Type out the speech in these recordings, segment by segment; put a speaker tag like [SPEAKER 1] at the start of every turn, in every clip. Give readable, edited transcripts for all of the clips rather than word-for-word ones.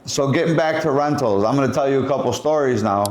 [SPEAKER 1] So getting back to rentals, I'm going to tell you a couple stories now.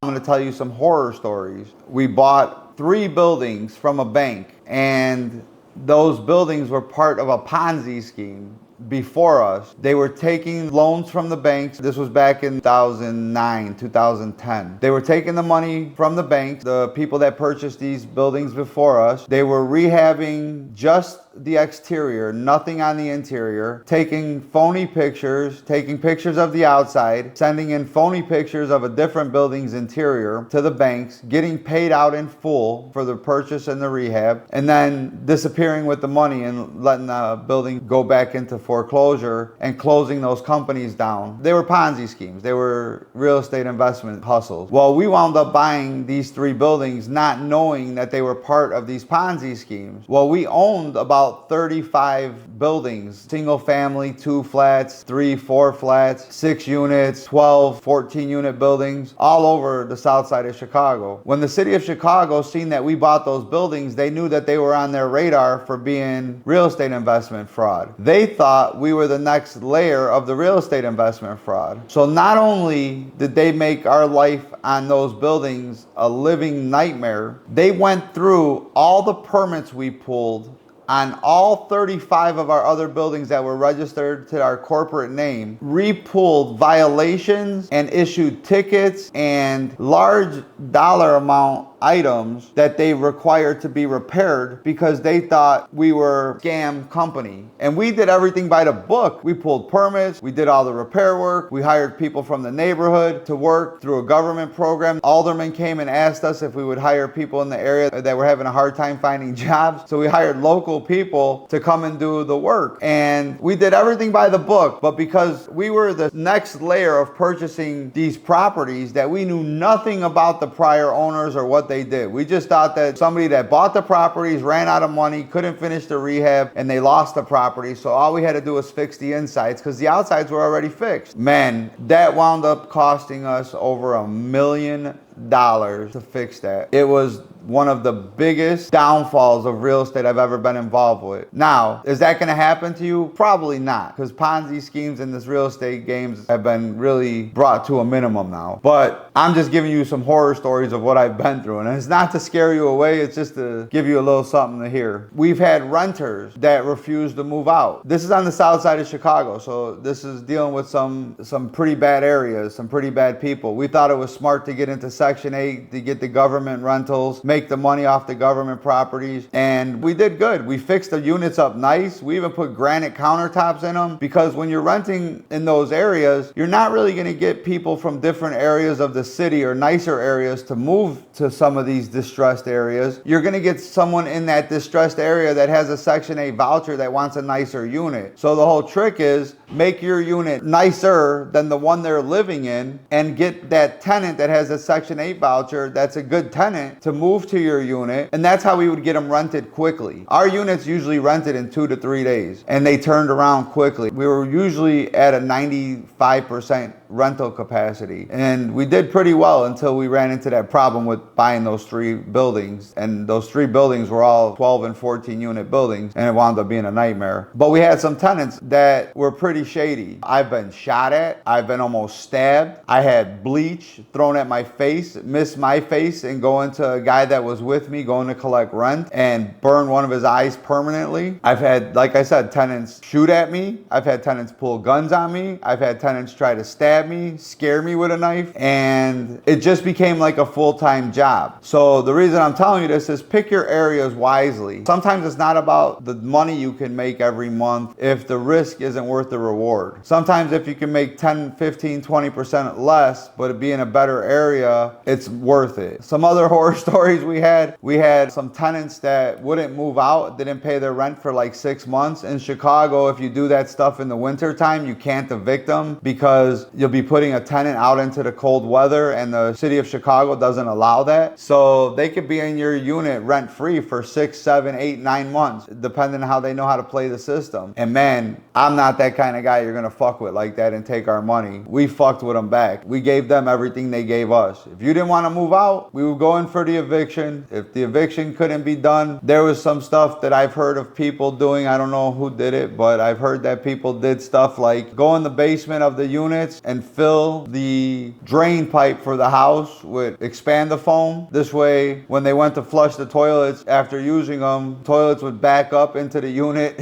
[SPEAKER 1] I'm going to tell you some horror stories. We bought 3 buildings from a bank, and those buildings were part of a Ponzi scheme. Before us, they were taking loans from the banks. This was back in 2009, 2010. They were taking the money from the banks, the people that purchased these buildings before us. They were rehabbing just the exterior, nothing on the interior, taking phony pictures, taking pictures of the outside, sending in phony pictures of a different building's interior to the banks, getting paid out in full for the purchase and the rehab, and then disappearing with the money and letting the building go back into foreclosure and closing those companies down. They were Ponzi schemes. They were real estate investment hustles. Well, we wound up buying these 3 buildings not knowing that they were part of these Ponzi schemes. Well, we owned about 35 buildings, single family, 2 flats, 3, 4 flats, 6 units, 12, 14 unit buildings, all over the south side of Chicago. When the city of Chicago seen that we bought those buildings, they knew that they were on their radar for being real estate investment fraud. They thought we were the next layer of the real estate investment fraud. So not only did they make our life on those buildings a living nightmare, they went through all the permits we pulled on all 35 of our other buildings that were registered to our corporate name, re-pulled violations and issued tickets and large dollar amount items that they required to be repaired because they thought we were a scam company. And we did everything by the book. We pulled permits, we did all the repair work, we hired people from the neighborhood to work through a government program. Aldermen came and asked us if we would hire people in the area that were having a hard time finding jobs. So we hired local people to come and do the work. And we did everything by the book, but because we were the next layer of purchasing these properties that we knew nothing about the prior owners or what they did. We just thought that somebody that bought the properties ran out of money, couldn't finish the rehab, and they lost the property. So all we had to do was fix the insides because the outsides were already fixed. Man, that wound up costing us over $1 million to fix that. It was one of the biggest downfalls of real estate I've ever been involved with. Now, is that going to happen to you? Probably not, because Ponzi schemes in this real estate games have been really brought to a minimum now. But I'm just giving you some horror stories of what I've been through. And it's not to scare you away, it's just to give you a little something to hear. We've had renters that refuse to move out. This is on the south side of Chicago, so this is dealing with some pretty bad areas, some pretty bad people. We thought it was smart to get into Section 8 to get the government rentals, make the money off the government properties, and we did good. We fixed the units up nice. We even put granite countertops in them, because when you're renting in those areas, you're not really going to get people from different areas of the city or nicer areas to move to some of these distressed areas. You're going to get someone in that distressed area that has a Section 8 voucher that wants a nicer unit. So the whole trick is make your unit nicer than the one they're living in, and get that tenant that has a Section 8 voucher that's a good tenant to move to your unit, and that's how we would get them rented quickly. Our units usually rented in 2 to 3 days, and they turned around quickly. We were usually at a 95% rental capacity, and we did pretty well until we ran into that problem with buying those 3 buildings, and those 3 buildings were all 12 and 14 unit buildings, and it wound up being a nightmare. But we had some tenants that were pretty shady. I've been shot at, I've been almost stabbed, I had bleach thrown at my face, missed my face and go into a guy that was with me going to collect rent and burn one of his eyes permanently. I've had, like I said, tenants shoot at me. I've had tenants pull guns on me. I've had tenants try to stab me, scare me with a knife, and it just became like a full-time job. So the reason I'm telling you this is pick your areas wisely. Sometimes it's not about the money you can make every month if the risk isn't worth the reward. Sometimes if you can make 10, 15, 20% less, but be in a better area, it's worth it. Some other horror stories we had some tenants that wouldn't move out, didn't pay their rent for like 6 months. In Chicago, if you do that stuff in the winter time, you can't evict them because you'll be putting a tenant out into the cold weather, and the city of Chicago doesn't allow that. So they could be in your unit rent free for 6, 7, 8, 9 months, depending on how they know how to play the system. And man, I'm not that kind of guy you're gonna fuck with like that and take our money. We fucked with them back. We gave them everything they gave us. If you didn't want to move out, we would go in for the eviction. If the eviction couldn't be done, there was some stuff that I've heard of people doing. I don't know who did it, but I've heard that people did stuff like go in the basement of the units and fill the drain pipe for the house with expandafoam. This way, when they went to flush the toilets after using them, toilets would back up into the unit.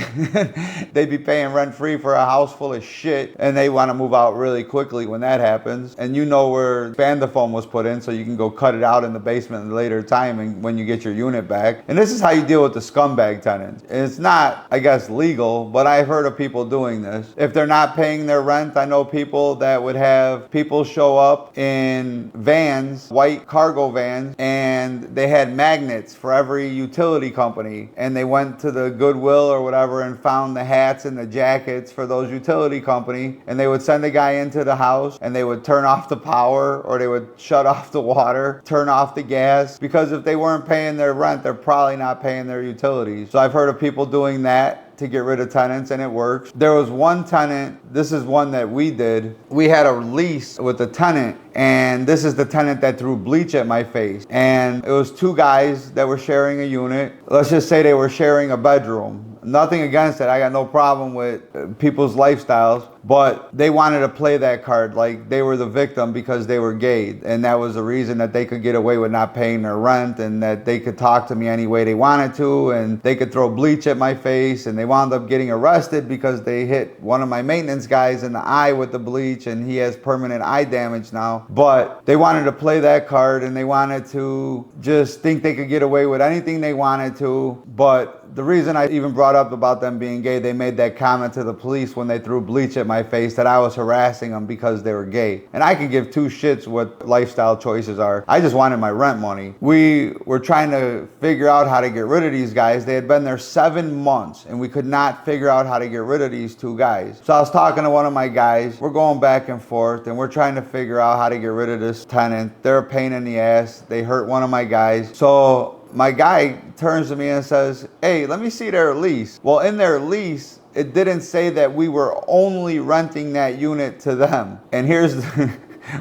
[SPEAKER 1] They'd be paying rent free for a house full of shit, and they want to move out really quickly when that happens. And you know where expandafoam was put in, so you can go cut it out in the basement at a later time and when you get your unit back. And this is how you deal with the scumbag tenants. And it's not, I guess, legal, but I've heard of people doing this. If they're not paying their rent, I know people that would have people show up in vans, white cargo vans, and they had magnets for every utility company, and they went to the Goodwill or whatever and found the hats and the jackets for those utility company, and they would send a guy into the house and they would turn off the power, or they would shut off the water, turn off the gas, because if they weren't paying their rent, they're probably not paying their utilities. So I've heard of people doing that to get rid of tenants, and it works. There was one tenant, this is one that we did. We had a lease with the tenant, and this is the tenant that threw bleach at my face. And it was two guys that were sharing a unit. Let's just say they were sharing a bedroom. Nothing against it. I got no problem with people's lifestyles, but they wanted to play that card like they were the victim because they were gay. And that was the reason that they could get away with not paying their rent, and that they could talk to me any way they wanted to, and they could throw bleach at my face. And they wound up getting arrested because they hit one of my maintenance guys in the eye with the bleach, and he has permanent eye damage now. But they wanted to play that card, and they wanted to just think they could get away with anything they wanted to. But the reason I even brought up about them being gay, they made that comment to the police when they threw bleach at my face that I was harassing them because they were gay. And I can give two shits what lifestyle choices are. I just wanted my rent money. We were trying to figure out how to get rid of these guys. They had been there 7 months, and we could not figure out how to get rid of these two guys. So I was talking to one of my guys. We're going back and forth, and we're trying to figure out how to get rid of this tenant. They're a pain in the ass. They hurt one of my guys. So my guy turns to me and says, "Hey, let me see their lease." Well, in their lease, it didn't say that we were only renting that unit to them. And here's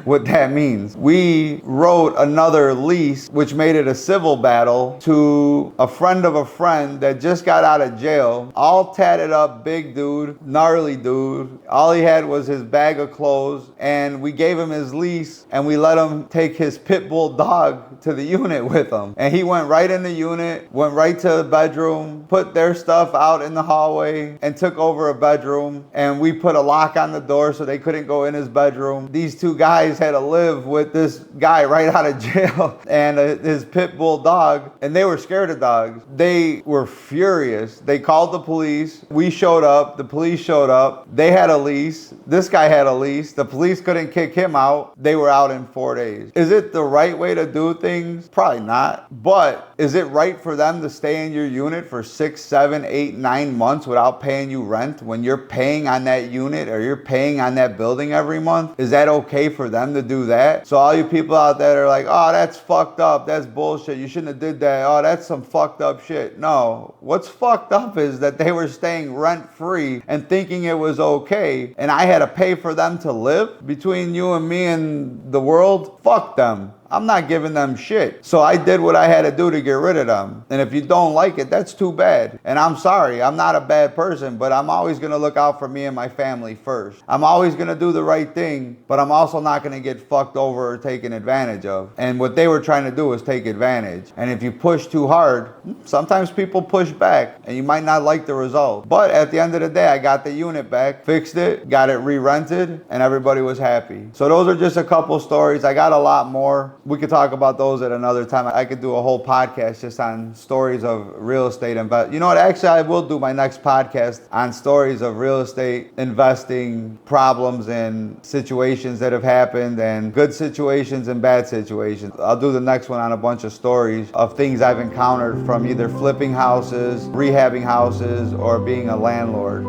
[SPEAKER 1] what that means. We wrote another lease, which made it a civil battle, to a friend of a friend that just got out of jail. All tatted up, big dude, gnarly dude. All he had was his bag of clothes, and we gave him his lease, and we let him take his pit bull dog to the unit with him. And he went right in the unit, went right to the bedroom, put their stuff out in the hallway, and took over a bedroom. And we put a lock on the door so they couldn't go in his bedroom. These two guys had to live with this guy right out of jail and his pit bull dog, and they were scared of dogs. They were furious. They called the police. We showed up. The police showed up. They had a lease. This guy had a lease. The police couldn't kick him out. They were out in 4 days. Is it the right way to do things? Probably not. But is it right for them to stay in your unit for 6, 7, 8, 9 months without paying you rent when you're paying on that unit or you're paying on that building every month? Is that okay for them to do that? So all you people out there are like, "Oh, that's fucked up. That's bullshit. You shouldn't have did that. Oh, that's some fucked up shit." No. What's fucked up is that they were staying rent free and thinking it was okay, and I had to pay for them to live. Between you and me and the world, fuck them. I'm not giving them shit. So I did what I had to do to get rid of them. And if you don't like it, that's too bad. And I'm sorry, I'm not a bad person, but I'm always gonna look out for me and my family first. I'm always gonna do the right thing, but I'm also not gonna get fucked over or taken advantage of. And what they were trying to do was take advantage. And if you push too hard, sometimes people push back and you might not like the result. But at the end of the day, I got the unit back, fixed it, got it re-rented, and everybody was happy. So those are just a couple stories. I got a lot more. We could talk about those at another time. I could do a whole podcast just on stories of real estate invest. You know what? Actually, I will do my next podcast on stories of real estate investing problems and situations that have happened, and good situations and bad situations. I'll do the next one on a bunch of stories of things I've encountered from either flipping houses, rehabbing houses, or being a landlord.